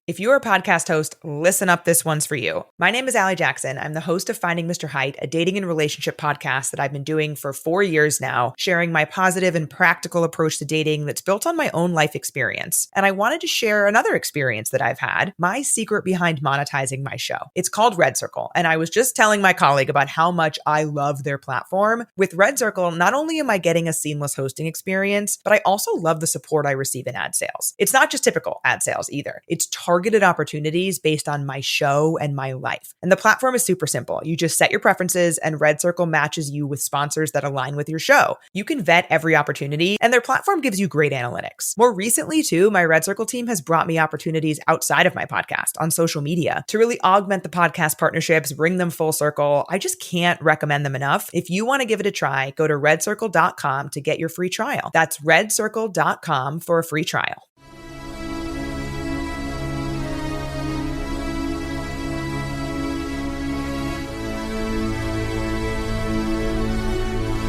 If you're a podcast host, listen up, this one's for you. My name is Allie Jackson. I'm the host of Finding Mr. Height, a dating and relationship podcast that I've been doing for 4 years now, sharing my positive and practical approach to dating that's built on my own life experience. And I wanted to share another experience that I've had, my secret behind monetizing my show. It's called Red Circle, and I was just telling my colleague about how much I love their platform. With Red Circle, not only am I getting a seamless hosting experience, but I also love the support I receive in ad sales. It's not just typical ad sales either. It's targeted opportunities based on my show and my life. And the platform is super simple. You just set your preferences and Red Circle matches you with sponsors that align with your show. You can vet every opportunity and their platform gives you great analytics. More recently too, my Red Circle team has brought me opportunities outside of my podcast on social media to really augment the podcast partnerships, bring them full circle. I just can't recommend them enough. If you want to give it a try, go to redcircle.com to get your free trial. That's redcircle.com for a free trial.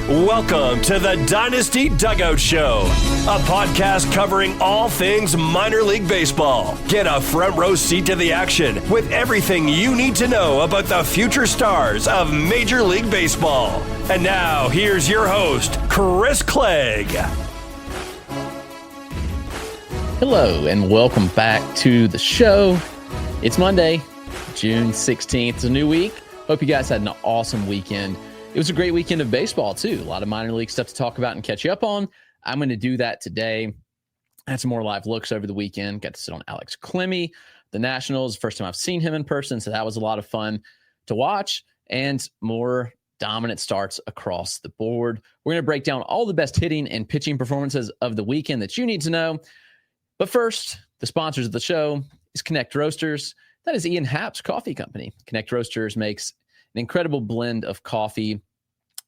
Welcome to the Dynasty Dugout Show, a podcast covering all things minor league baseball. Get a front row seat to the action with everything you need to know about the future stars of Major League Baseball. And now, here's your host, Chris Clegg. Hello, and welcome back to the show. It's Monday, June 16th. It's a new week. Hope you guys had an awesome weekend. It was a great weekend of baseball, too. A lot of minor league stuff to talk about and catch you up on. I'm going to do that today. I had some more live looks over the weekend. Got to sit on Alex Clemmey, the Nationals. First time I've seen him in person, so that was a lot of fun to watch. And more dominant starts across the board. We're going to break down all the best hitting and pitching performances of the weekend that you need to know. But first, the sponsors of the show is Connect Roasters. That is Ian Happ's coffee company. Connect Roasters makes an incredible blend of coffee.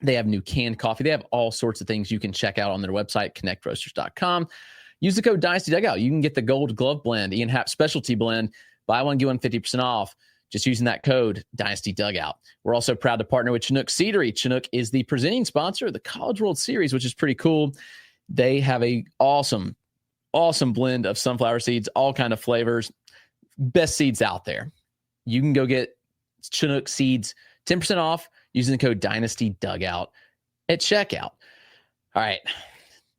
They have new canned coffee. They have all sorts of things you can check out on their website, connectroasters.com. Use the code Dynasty Dugout. You can get the Gold Glove Blend, Ian Happ Specialty Blend. Buy one, get one 50% off. Just using that code, Dynasty Dugout. We're also proud to partner with Chinook Seedery. Chinook is the presenting sponsor of the College World Series, which is pretty cool. They have a awesome blend of sunflower seeds, all kind of flavors. Best seeds out there. You can go get Chinook seeds 10% off using the code Dynasty Dugout at checkout. All right.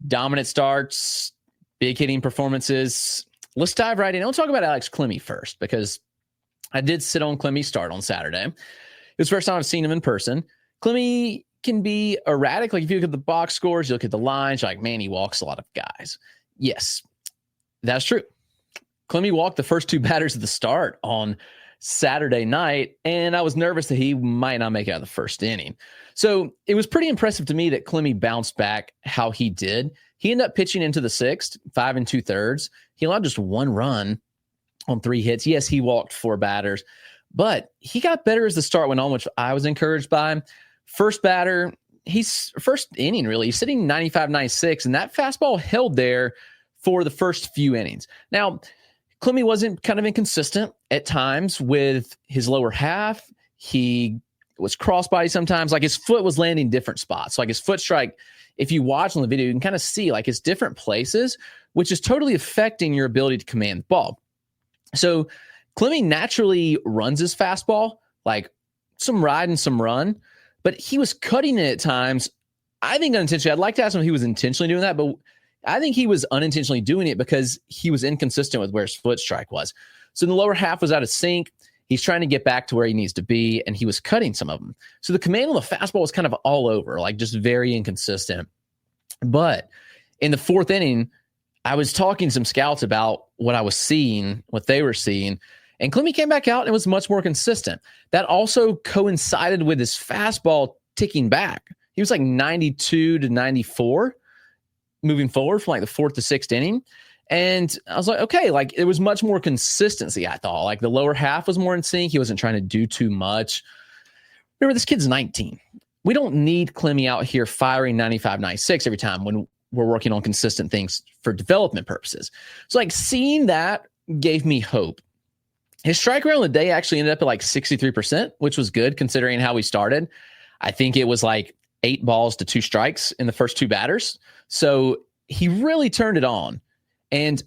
Dominant starts, big hitting performances. Let's dive right in. I'll talk about Alex Clemmey first because I did sit on Clemmey's start on Saturday. It was the first time I've seen him in person. Clemmey can be erratic. Like if you look at the box scores, you look at the lines, you're like, man, he walks a lot of guys. Yes, that's true. Clemmey walked the first two batters of the start on Saturday night, and I was nervous that he might not make it out of the first inning. So it was pretty impressive to me that Clemmey bounced back how he did. He ended up pitching into the sixth, 5 2/3. He allowed just one run on 3 hits. Yes, he walked 4 batters, but he got better as the start went on, which I was encouraged by. First batter, first inning, really. He's sitting 95-96, and that fastball held there for the first few innings. Now, Clemmey wasn't kind of inconsistent at times with his lower half. He was crossbody sometimes. Like his foot was landing different spots. Like his foot strike, if you watch on the video, you can kind of see like it's different places, which is totally affecting your ability to command the ball. So Clemmey naturally runs his fastball, like some ride and some run, but he was cutting it at times, I think unintentionally. I'd like to ask him if he was intentionally doing that, but I think he was unintentionally doing it because he was inconsistent with where his foot strike was. So the lower half was out of sync. He's trying to get back to where he needs to be, and he was cutting some of them. So the command on the fastball was kind of all over, like just very inconsistent. But in the fourth inning, I was talking to some scouts about what I was seeing, what they were seeing, and Clemmey came back out and was much more consistent. That also coincided with his fastball ticking back. He was like 92-94. Moving forward from like the 4th to 6th inning. And I was like, okay, like it was much more consistency, I thought. Like the lower half was more in sync. He wasn't trying to do too much. Remember, this kid's 19. We don't need Clemmey out here firing 95-96 every time when we're working on consistent things for development purposes. So like seeing that gave me hope. His strike rate on the day actually ended up at like 63%, which was good considering how we started. I think it was like 8 balls to 2 strikes in the first 2 batters. So he really turned it on. And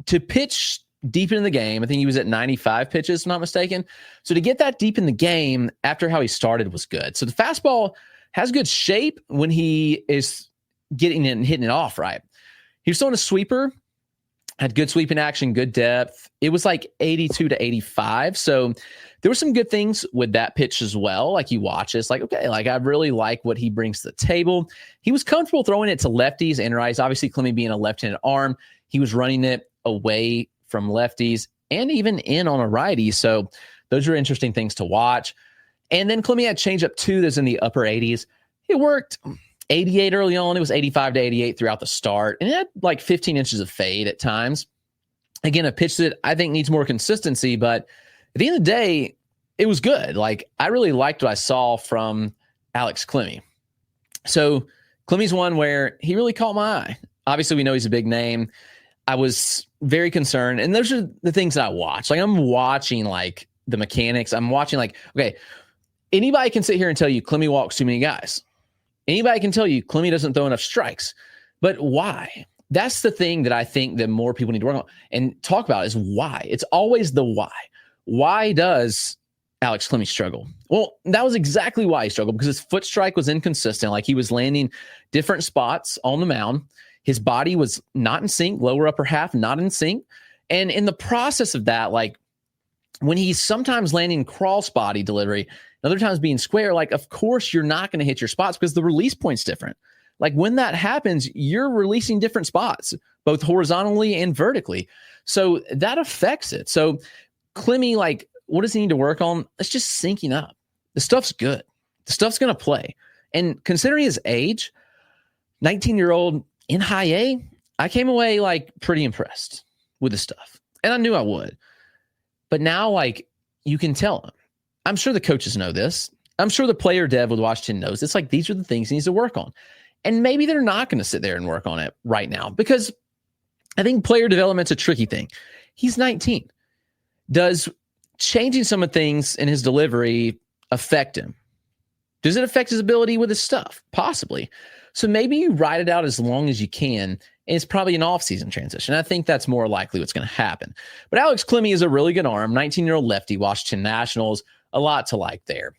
to pitch deep in the game. I think he was at 95 pitches, if I'm not mistaken. So to get that deep in the game after how he started was good. So the fastball has good shape when he is getting it and hitting it off right. He was throwing a sweeper, had good sweeping action, good depth. It was like 82 to 85. So there were some good things with that pitch as well. Like you watch this, like, okay, like I really like what he brings to the table. He was comfortable throwing it to lefties and righties. Obviously, Clemmey being a left-handed arm, he was running it away from lefties and even in on a righty. So those are interesting things to watch. And then Clemmey had changeup too that's in the upper 80s. It worked 88 early on. It was 85 to 88 throughout the start. And it had like 15 inches of fade at times. Again, a pitch that I think needs more consistency, but at the end of the day, it was good. Like I really liked what I saw from Alex Clemmey. So Clemmey's one where he really caught my eye. Obviously, we know he's a big name. I was very concerned. And those are the things that I watch. Like I'm watching like the mechanics. I'm watching like, okay, anybody can sit here and tell you Clemmey walks too many guys. Anybody can tell you Clemmey doesn't throw enough strikes. But why? That's the thing that I think that more people need to work on and talk about is why. It's always the why. Why does Alex Clemmey struggle? Well, that was exactly why he struggled, because his foot strike was inconsistent. Like he was landing different spots on the mound. His body was not in sync, lower upper half, not in sync. And in the process of that, like when he's sometimes landing cross body delivery, other times being square, like of course you're not going to hit your spots because the release point's different. Like when that happens, you're releasing different spots, both horizontally and vertically. So that affects it. So Clemmey, like, what does he need to work on? It's just syncing up. The stuff's good. The stuff's going to play. And considering his age, 19-year-old in high A, I came away like pretty impressed with the stuff. And I knew I would. But now, like, you can tell him. I'm sure the coaches know this. I'm sure the player dev with Washington knows. It's like, these are the things he needs to work on. And maybe they're not going to sit there and work on it right now, because I think player development's a tricky thing. He's 19. Does changing some of things in his delivery affect him? Does it affect his ability with his stuff? Possibly. So maybe you ride it out as long as you can, and it's probably an off-season transition. I think that's more likely what's going to happen. But Alex Clemmey is a really good arm, 19-year-old lefty, Washington Nationals, a lot to like there.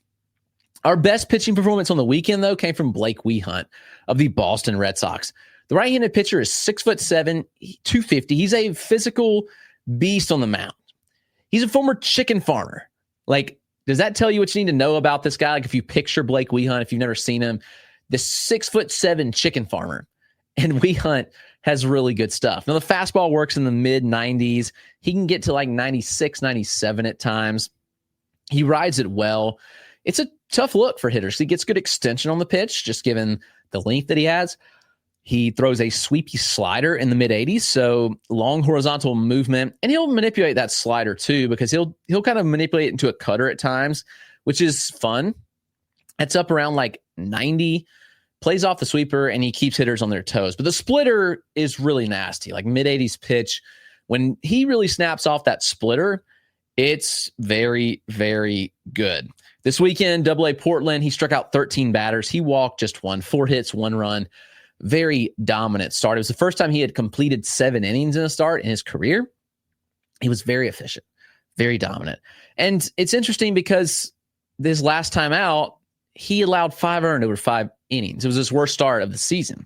Our best pitching performance on the weekend, though, came from Blake Wehunt of the Boston Red Sox. The right-handed pitcher is 6'7", 250. He's a physical beast on the mound. He's a former chicken farmer. Like, does that tell you what you need to know about this guy? Like, if you picture Blake Wehunt, if you've never seen him, the 6'7" chicken farmer. And Wehunt has really good stuff. Now, the fastball works in the mid-90s. He can get to like 96, 97 at times. He rides it well. It's a tough look for hitters. He gets good extension on the pitch, just given the length that he has. He throws a sweepy slider in the mid-80s, so long horizontal movement, and he'll manipulate that slider too, because he'll kind of manipulate it into a cutter at times, which is fun. It's up around like 90, plays off the sweeper, and he keeps hitters on their toes. But the splitter is really nasty, like mid-80s pitch. When he really snaps off that splitter, it's very, very good. This weekend, AA Portland, he struck out 13 batters. He walked just one, 4 hits, 1 run. Very dominant start. It was the first time he had completed 7 innings in a start in his career. He was very efficient, very dominant. And it's interesting because this last time out, he allowed 5 earned over 5 innings. It was his worst start of the season.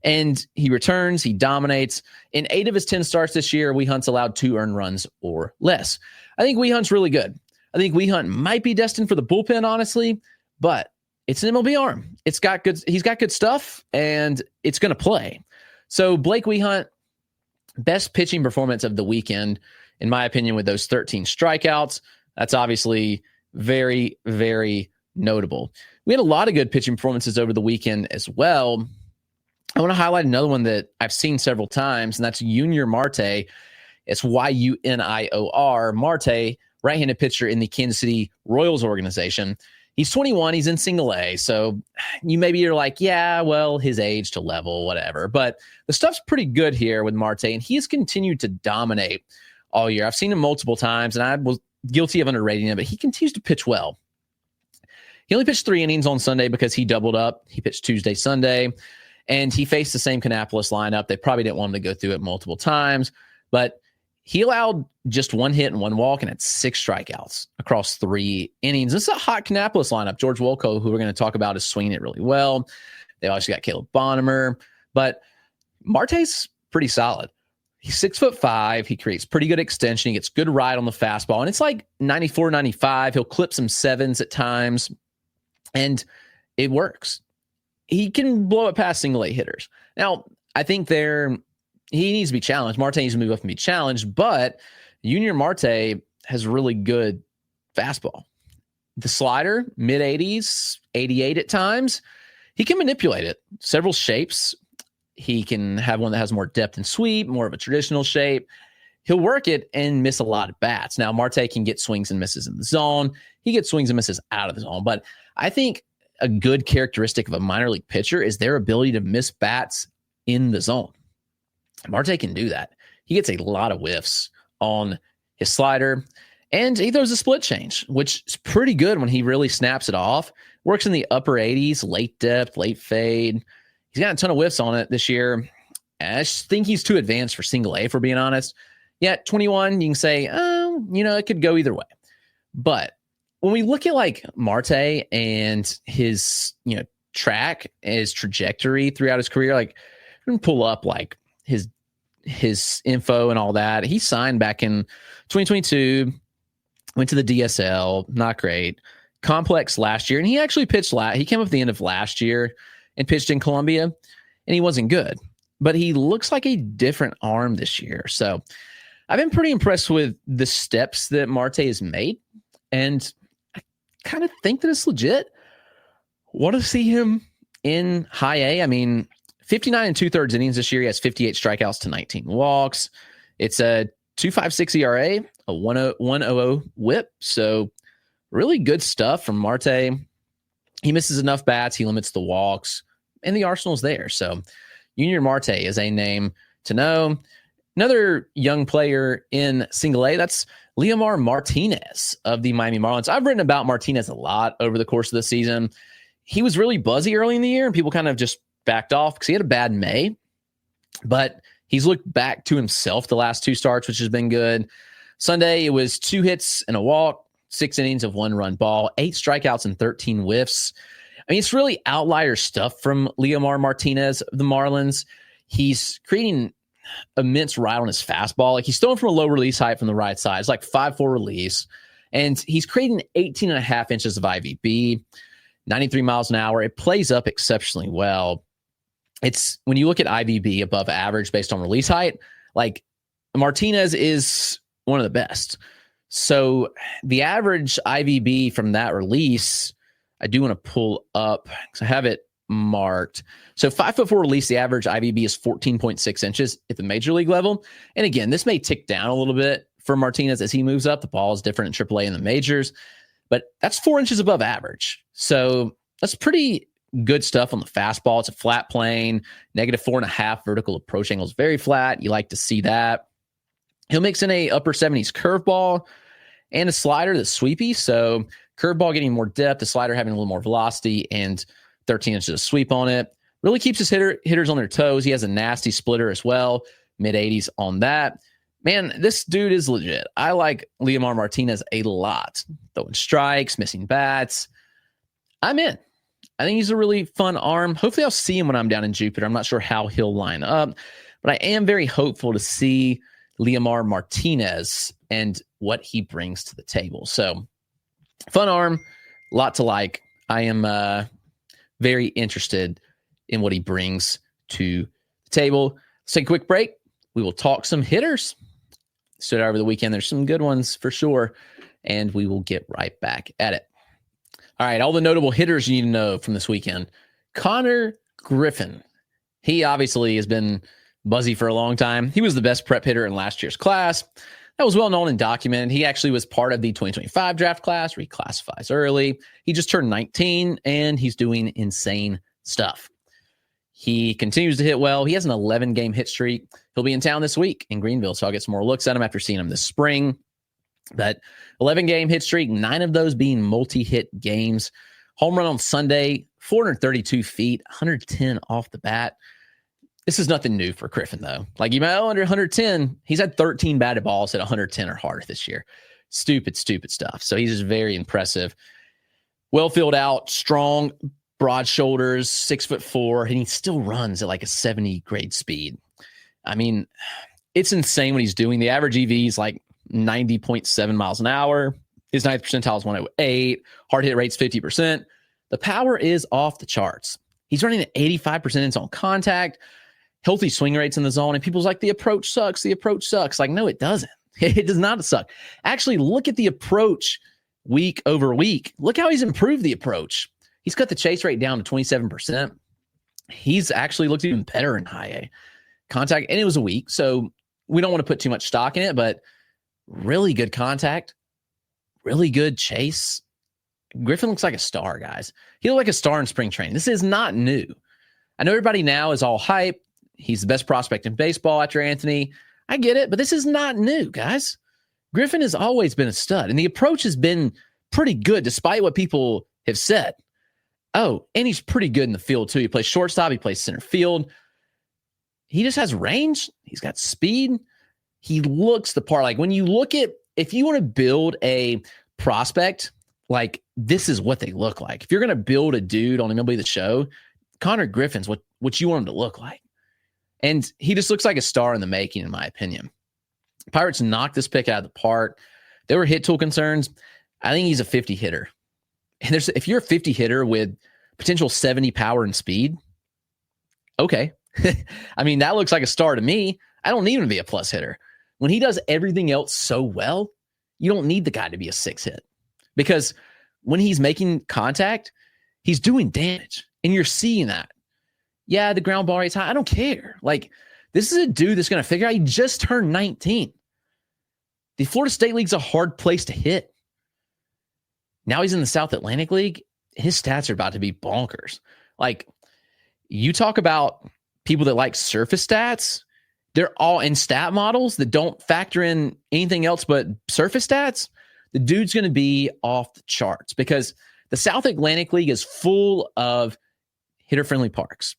And he returns, he dominates. In 8 of his 10 starts this year, Wehunt's allowed 2 earned runs or less. I think Wehunt's really good. I think Wehunt might be destined for the bullpen, honestly, but it's an MLB arm. He's got good stuff, and it's going to play. So Blake Wehunt, best pitching performance of the weekend, in my opinion, with those 13 strikeouts. That's obviously very, very notable. We had a lot of good pitching performances over the weekend as well. I want to highlight another one that I've seen several times, and that's Yunior Marte. It's Yunior Marte, right-handed pitcher in the Kansas City Royals organization. He's 21. He's in single A. So you're like, yeah, well, his age to level, whatever. But the stuff's pretty good here with Marte, and he has continued to dominate all year. I've seen him multiple times, and I was guilty of underrating him, but he continues to pitch well. He only pitched 3 innings on Sunday because he doubled up. He pitched Tuesday, Sunday, and he faced the same Kannapolis lineup. They probably didn't want him to go through it multiple times, but He allowed just 1 hit and 1 walk and had 6 strikeouts across 3 innings. This is a hot Kannapolis lineup. George Wolkow, who we're going to talk about, is swinging it really well. They also got Caleb Bonnemer, but Marte's pretty solid. He's 6'5". He creates pretty good extension. He gets good ride on the fastball, and it's like 94, 95. He'll clip some 7s at times, and it works. He can blow it past single A hitters. Now, I think he needs to be challenged. Marte needs to move up and be challenged, but Yunior Marte has really good fastball. The slider, mid-80s, 88 at times. He can manipulate it. Several shapes. He can have one that has more depth and sweep, more of a traditional shape. He'll work it and miss a lot of bats. Now, Marte can get swings and misses in the zone. He gets swings and misses out of the zone. But I think a good characteristic of a minor league pitcher is their ability to miss bats in the zone. Marte can do that. He gets a lot of whiffs on his slider, and he throws a split change, which is pretty good when he really snaps it off. Works in the upper 80s, late depth, late fade. He's got a ton of whiffs on it this year. I just think he's too advanced for single A, if we're being honest. Yeah, 21, you can say, it could go either way. But when we look at like Marte and his, track, his trajectory throughout his career, like we can pull up like his info and all that. He signed back in 2022, went to the DSL, not great. Complex last year, and he actually pitched he came up at the end of last year and pitched in Columbia, and he wasn't good. But he looks like a different arm this year. So I've been pretty impressed with the steps that Marte has made, and I kind of think that it's legit. Want to see him in high A. I mean, 59 and 2/3 innings this year. He has 58 strikeouts to 19 walks. It's a 2.56 ERA, a 1.00 whip. So really good stuff from Marte. He misses enough bats. He limits the walks, and the arsenal's there. So Yunior Marte is a name to know. Another young player in single A, that's Liomar Martinez of the Miami Marlins. I've written about Martinez a lot over the course of the season. He was really buzzy early in the year, and people kind of just backed off because he had a bad May, but he's looked back to himself the last 2 starts, which has been good. Sunday, it was 2 hits and a walk, 6 innings of 1-run ball, 8 strikeouts and 13 whiffs. I mean, it's really outlier stuff from Liomar Martinez of the Marlins. He's creating immense ride on his fastball. Like, he's throwing from a low release height from the right side. It's like 5.4 release, and he's creating 18.5 inches of IVB, 93 miles an hour. It plays up exceptionally well. It's when you look at IVB above average based on release height, like Martinez is one of the best. So the average IVB from that release, I do want to pull up because I have it marked. So 5'4" release, the average IVB is 14.6 inches at the major league level. And again, this may tick down a little bit for Martinez as he moves up. The ball is different in AAA and the majors, but that's 4 inches above average. So that's pretty good stuff on the fastball. It's a flat plane, -4.5 vertical approach angle is very flat. You like to see that. He'll mix in a upper 70s curveball and a slider that's sweepy. So curveball getting more depth, the slider having a little more velocity, and 13 inches of sweep on it. Really keeps his hitters on their toes. He has a nasty splitter as well, mid-80s on that. Man, this dude is legit. I like Liomar Martinez a lot. Throwing strikes, missing bats. I'm in. I think he's a really fun arm. Hopefully I'll see him when I'm down in Jupiter. I'm not sure how he'll line up, but I am very hopeful to see Liomar Martinez and what he brings to the table. So fun arm, lot to like. I am very interested in what he brings to the table. Let's take a quick break. We will talk some hitters. Stood over the weekend. There's some good ones for sure, and we will get right back at it. All right, all the notable hitters you need to know from this weekend. Konnor Griffin. He obviously has been buzzy for a long time. He was the best prep hitter in last year's class. That was well known and documented. He actually was part of the 2025 draft class where he classifies early. He just turned 19, and he's doing insane stuff. He continues to hit well. He has an 11-game hit streak. He'll be in town this week in Greenville, so I'll get some more looks at him after seeing him this spring. That 11-game hit streak, 9 of those being multi-hit games. Home run on Sunday, 432 feet, 110 off the bat. This is nothing new for Griffin, though. Like, you might under 110. He's had 13 batted balls at 110 or harder this year. Stupid stuff. So he's just very impressive. Well filled out, strong, broad shoulders, 6'4", and he still runs at like a 70 grade speed. I mean, it's insane what he's doing. The average EV is like 90.7 miles an hour. His 9th percentile is 108. Hard hit rate's 50%. The power is off the charts. He's running at 85% in zone contact, healthy swing rates in the zone, and people's like, the approach sucks. Like, no, it doesn't. It does not suck. Actually, look at the approach week over week. Look how he's improved the approach. He's cut the chase rate down to 27%. He's actually looked even better in high A contact, and it was a week, so we don't want to put too much stock in it, but really good contact, really good chase. Griffin looks like a star, guys. He looked like a star in spring training. This is not new. I know everybody now is all hype. He's the best prospect in baseball after Anthony. I get it, but this is not new, guys. Griffin has always been a stud, and the approach has been pretty good despite what people have said. Oh, and he's pretty good in the field, too. He plays shortstop. He plays center field. He just has range. He's got speed. He looks the part. Like, when you look at, if you want to build a prospect, like, this is what they look like. If you're going to build a dude on MLB The Show, Konnor Griffin's what you want him to look like. And he just looks like a star in the making, in my opinion. Pirates knocked this pick out of the park. There were hit tool concerns. I think he's a 50 hitter. And if you're a 50 hitter with potential 70 power and speed, okay. I mean, that looks like a star to me. I don't need him to be a plus hitter. When he does everything else so well, you don't need the guy to be a 6 hit. Because when he's making contact, he's doing damage. And you're seeing that. Yeah, the ground ball rate's high. I don't care. Like, this is a dude that's going to figure out he just turned 19. The Florida State League's a hard place to hit. Now he's in the South Atlantic League. His stats are about to be bonkers. Like, you talk about people that like surface stats, they're all in stat models that don't factor in anything else but surface stats. The dude's going to be off the charts because the South Atlantic League is full of hitter-friendly parks.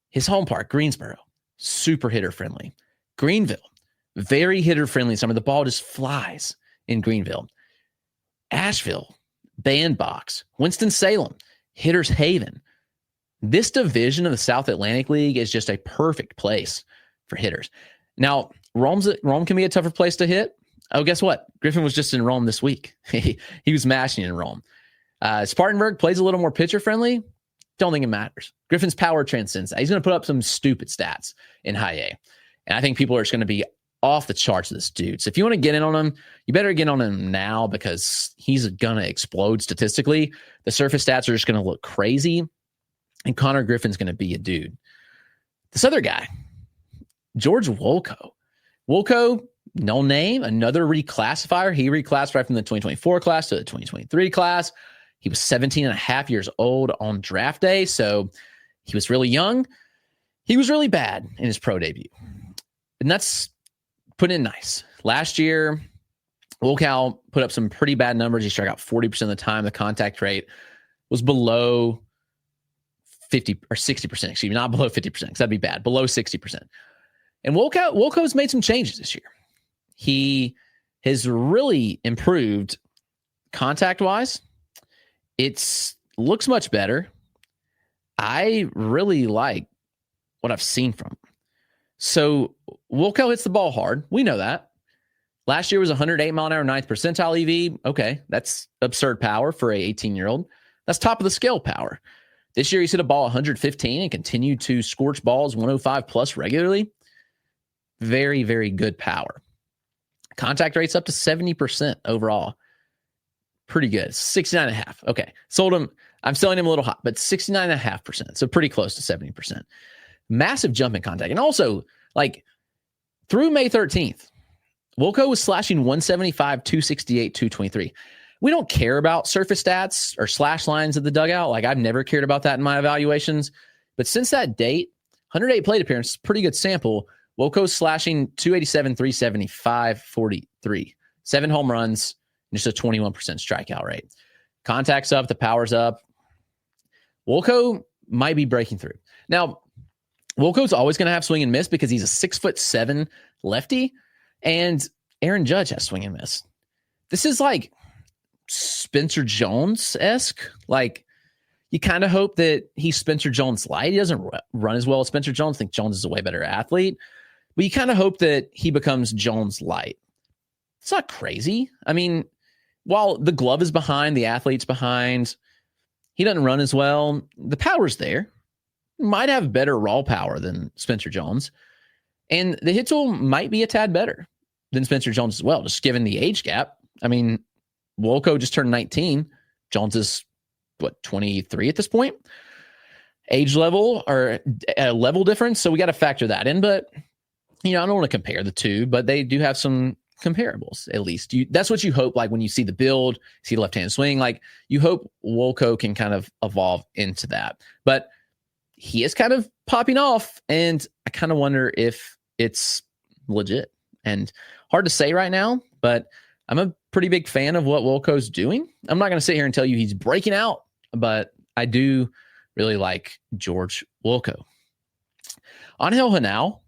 His home park, Greensboro, super hitter-friendly. Greenville, very hitter-friendly. Some of the ball just flies in Greenville. Asheville, Bandbox. Winston-Salem, hitter's haven. This division of the South Atlantic League is just a perfect place for hitters. Now, Rome can be a tougher place to hit. Oh, guess what? Griffin was just in Rome this week. He was mashing in Rome. Spartanburg plays a little more pitcher-friendly. Don't think it matters. Griffin's power transcends that. He's going to put up some stupid stats in high A. And I think people are just going to be off the charts of this dude. So if you want to get in on him, you better get on him now because he's going to explode statistically. The surface stats are just going to look crazy. And Konnor Griffin's going to be a dude. This other guy, George Wolkow. Wolkow, no name, another reclassifier. He reclassified from the 2024 class to the 2023 class. He was 17 and a half years old on draft day, so he was really young. He was really bad in his pro debut. And that's put in nice. Last year, Wolkow put up some pretty bad numbers. He struck out 40% of the time. The contact rate was below 50 or 60%, excuse me, not below 50%, because that'd be bad, below 60%. And Wolkow's made some changes this year. He has really improved contact-wise. It looks much better. I really like what I've seen from him. So Wolkow hits the ball hard. We know that. Last year was 108 mile an hour, 9th percentile EV. Okay, that's absurd power for a 18-year-old. That's top of the scale power. This year he's hit a ball 115 and continued to scorch balls 105 plus regularly. Very, very good power. Contact rate's up to 70% overall. Pretty good. 69.5. Okay. Sold him. I'm selling him a little hot, but 69.5%. So pretty close to 70%. Massive jump in contact. And also, like, through May 13th, Wolkow was slashing 175, 268, 223. We don't care about surface stats or slash lines at the dugout. Like, I've never cared about that in my evaluations. But since that date, 108 plate appearances, pretty good sample. Wolkow's slashing 287, 375, 43. 7 home runs, and just a 21% strikeout rate. Contact's up, the power's up. Wolkow might be breaking through. Now, Wolkow's always going to have swing and miss because he's a 6'7" lefty, and Aaron Judge has swing and miss. This is like Spencer Jones-esque. Like, you kind of hope that he's Spencer Jones light. He doesn't run as well as Spencer Jones. I think Jones is a way better athlete, but you kind of hope that he becomes Jones light. It's not crazy. I mean, while the glove is behind, the athlete's behind, he doesn't run as well. The power's there. Might have better raw power than Spencer Jones. And the hit tool might be a tad better than Spencer Jones as well, just given the age gap. I mean, Wolkow just turned 19. Jones is, 23 at this point? Age level or a level difference. So we got to factor that in. But, I don't want to compare the two, but they do have some comparables, at least. That's what you hope, like when you see the build, see the left-hand swing, like you hope Wolkow can kind of evolve into that. But he is kind of popping off, and I kind of wonder if it's legit. And hard to say right now, but I'm a pretty big fan of what Wolkow's doing. I'm not going to sit here and tell you he's breaking out, but I do really like George Wolkow. Angel Genao,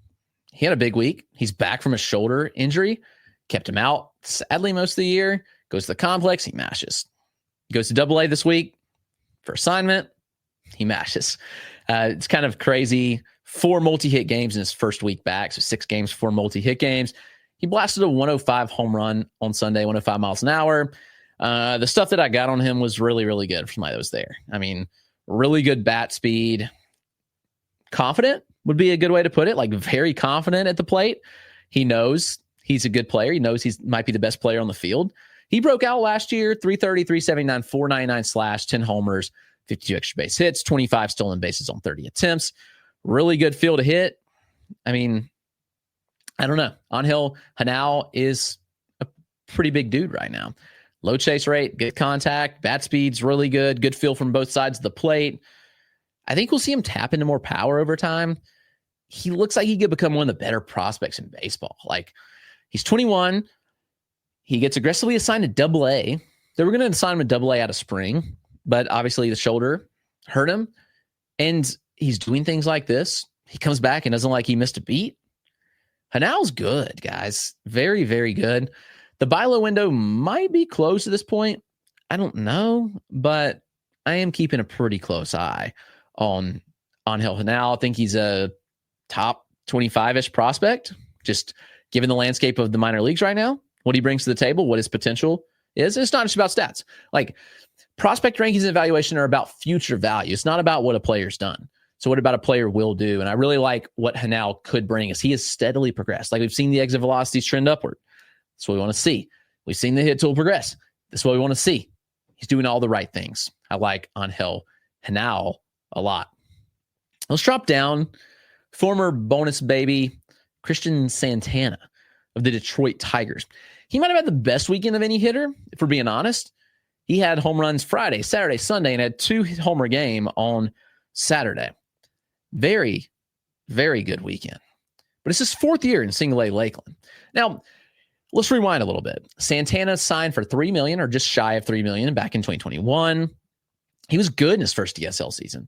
he had a big week. He's back from a shoulder injury. Kept him out, sadly, most of the year. Goes to the complex, he mashes. Goes to AA this week for assignment, he mashes. It's kind of crazy. 4 multi-hit games in his first week back, so 6 games, 4 multi-hit games. He blasted a 105 home run on Sunday, 105 miles an hour. The stuff that I got on him was really, really good for somebody that was there. I mean, really good bat speed. Confident would be a good way to put it, like very confident at the plate. He knows he's a good player. He knows he might be the best player on the field. He broke out last year, 330, 379, 499 slash, 10 homers, 52 extra base hits, 25 stolen bases on 30 attempts. Really good feel to hit. I mean, I don't know. Angel Genao is a pretty big dude right now. Low chase rate, good contact, bat speed's really good, good feel from both sides of the plate. I think we'll see him tap into more power over time. He looks like he could become one of the better prospects in baseball. Like, he's 21. He gets aggressively assigned to AA. They were going to assign him to AA out of spring, but obviously the shoulder hurt him. And he's doing things like this. He comes back and doesn't like he missed a beat. Genao's good, guys. Very, very good. The buy low window might be closed at this point. I don't know, but I am keeping a pretty close eye on Angel Genao. I think he's a top 25-ish prospect, just given the landscape of the minor leagues right now, what he brings to the table, what his potential is. It's not just about stats. Like, prospect rankings and evaluation are about future value. It's not about what a player's done. So what about a player will do? And I really like what Genao could bring as he has steadily progressed. Like, we've seen the exit velocities trend upward. That's what we want to see. We've seen the hit tool progress. That's what we want to see. He's doing all the right things. I like Angel Genao a lot. Let's drop down. Former bonus baby, Cristian Santana of the Detroit Tigers. He might have had the best weekend of any hitter, if we're being honest. He had home runs Friday, Saturday, Sunday, and had 2 homer game on Saturday. Very, very good weekend. But it's his 4th year in single A Lakeland. Now, let's rewind a little bit. Santana signed for $3 million, or just shy of $3 million, back in 2021. He was good in his first DSL season.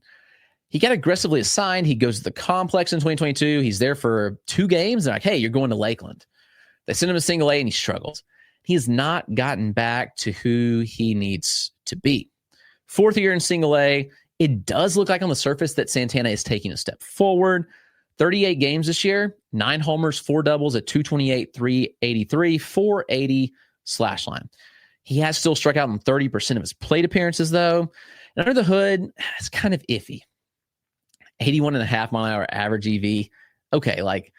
He got aggressively assigned. He goes to the complex in 2022. He's there for 2 games. They're like, hey, you're going to Lakeland. They send him to single A and he struggles. He has not gotten back to who he needs to be. 4th year in single A. It does look like on the surface that Santana is taking a step forward. 38 games this year, 9 homers, 4 doubles at 228, 383, 480 slash line. He has still struck out in 30% of his plate appearances, though. And under the hood, it's kind of iffy. 81.5 mile an hour average EV. Okay, like,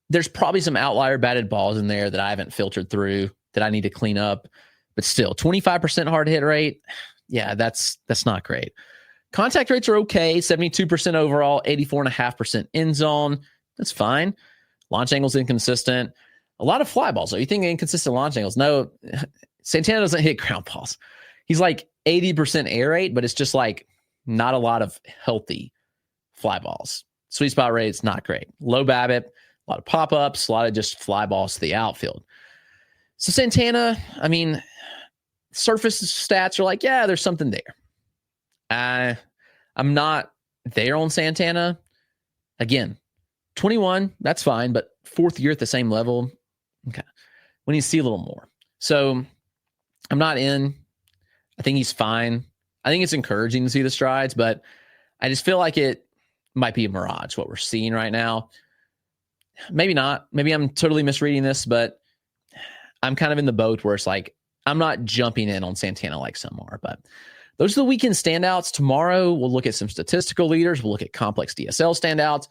there's probably some outlier batted balls in there that I haven't filtered through that I need to clean up. But still, 25% hard hit rate. Yeah, that's not great. Contact rates are okay. 72% overall, 84.5% end zone. That's fine. Launch angle's inconsistent. A lot of fly balls. Are you thinking inconsistent launch angles? No, Santana doesn't hit ground balls. He's like 80% air rate, but it's just like not a lot of healthy fly balls. Sweet spot rate's not great. Low BABIP, a lot of pop-ups, a lot of just fly balls to the outfield. So Santana, I mean, surface stats are like, yeah, there's something there. I'm not there on Santana. Again, 21, that's fine, but fourth year at the same level, okay. We need to see a little more. So I'm not in. I think he's fine. I think it's encouraging to see the strides, but I just feel like it might be a mirage, what we're seeing right now. Maybe not. Maybe I'm totally misreading this, but I'm kind of in the boat where it's like, I'm not jumping in on Santana like some are, but those are the weekend standouts. Tomorrow, we'll look at some statistical leaders. We'll look at complex DSL standouts.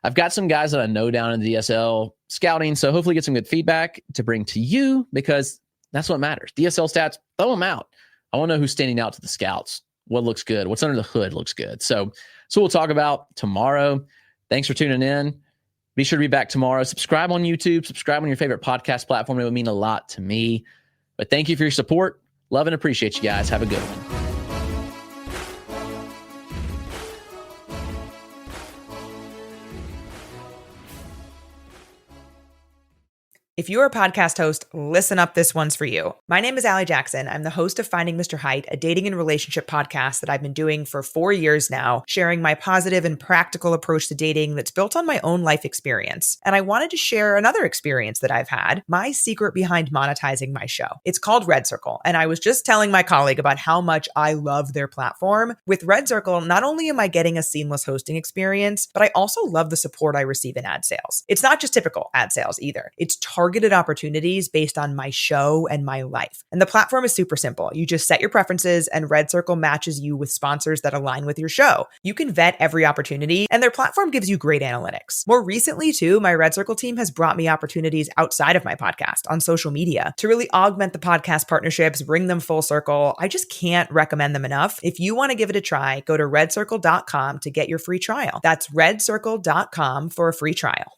I've got some guys that I know down in the DSL scouting, so hopefully get some good feedback to bring to you because that's what matters. DSL stats, throw them out. I want to know who's standing out to the scouts. What looks good? What's under the hood looks good. So we'll talk about tomorrow. Thanks for tuning in. Be sure to be back tomorrow. Subscribe on YouTube. Subscribe on your favorite podcast platform. It would mean a lot to me. But thank you for your support. Love and appreciate you guys. Have a good one. If you're a podcast host, listen up. This one's for you. My name is Allie Jackson. I'm the host of Finding Mr. Height, a dating and relationship podcast that I've been doing for 4 years now, sharing my positive and practical approach to dating that's built on my own life experience. And I wanted to share another experience that I've had, my secret behind monetizing my show. It's called Red Circle. And I was just telling my colleague about how much I love their platform. With Red Circle, not only am I getting a seamless hosting experience, but I also love the support I receive in ad sales. It's not just typical ad sales either. It's targeted opportunities based on my show and my life. And the platform is super simple. You just set your preferences and Red Circle matches you with sponsors that align with your show. You can vet every opportunity and their platform gives you great analytics. More recently too, my Red Circle team has brought me opportunities outside of my podcast on social media to really augment the podcast partnerships, bring them full circle. I just can't recommend them enough. If you want to give it a try, go to redcircle.com to get your free trial. That's redcircle.com for a free trial.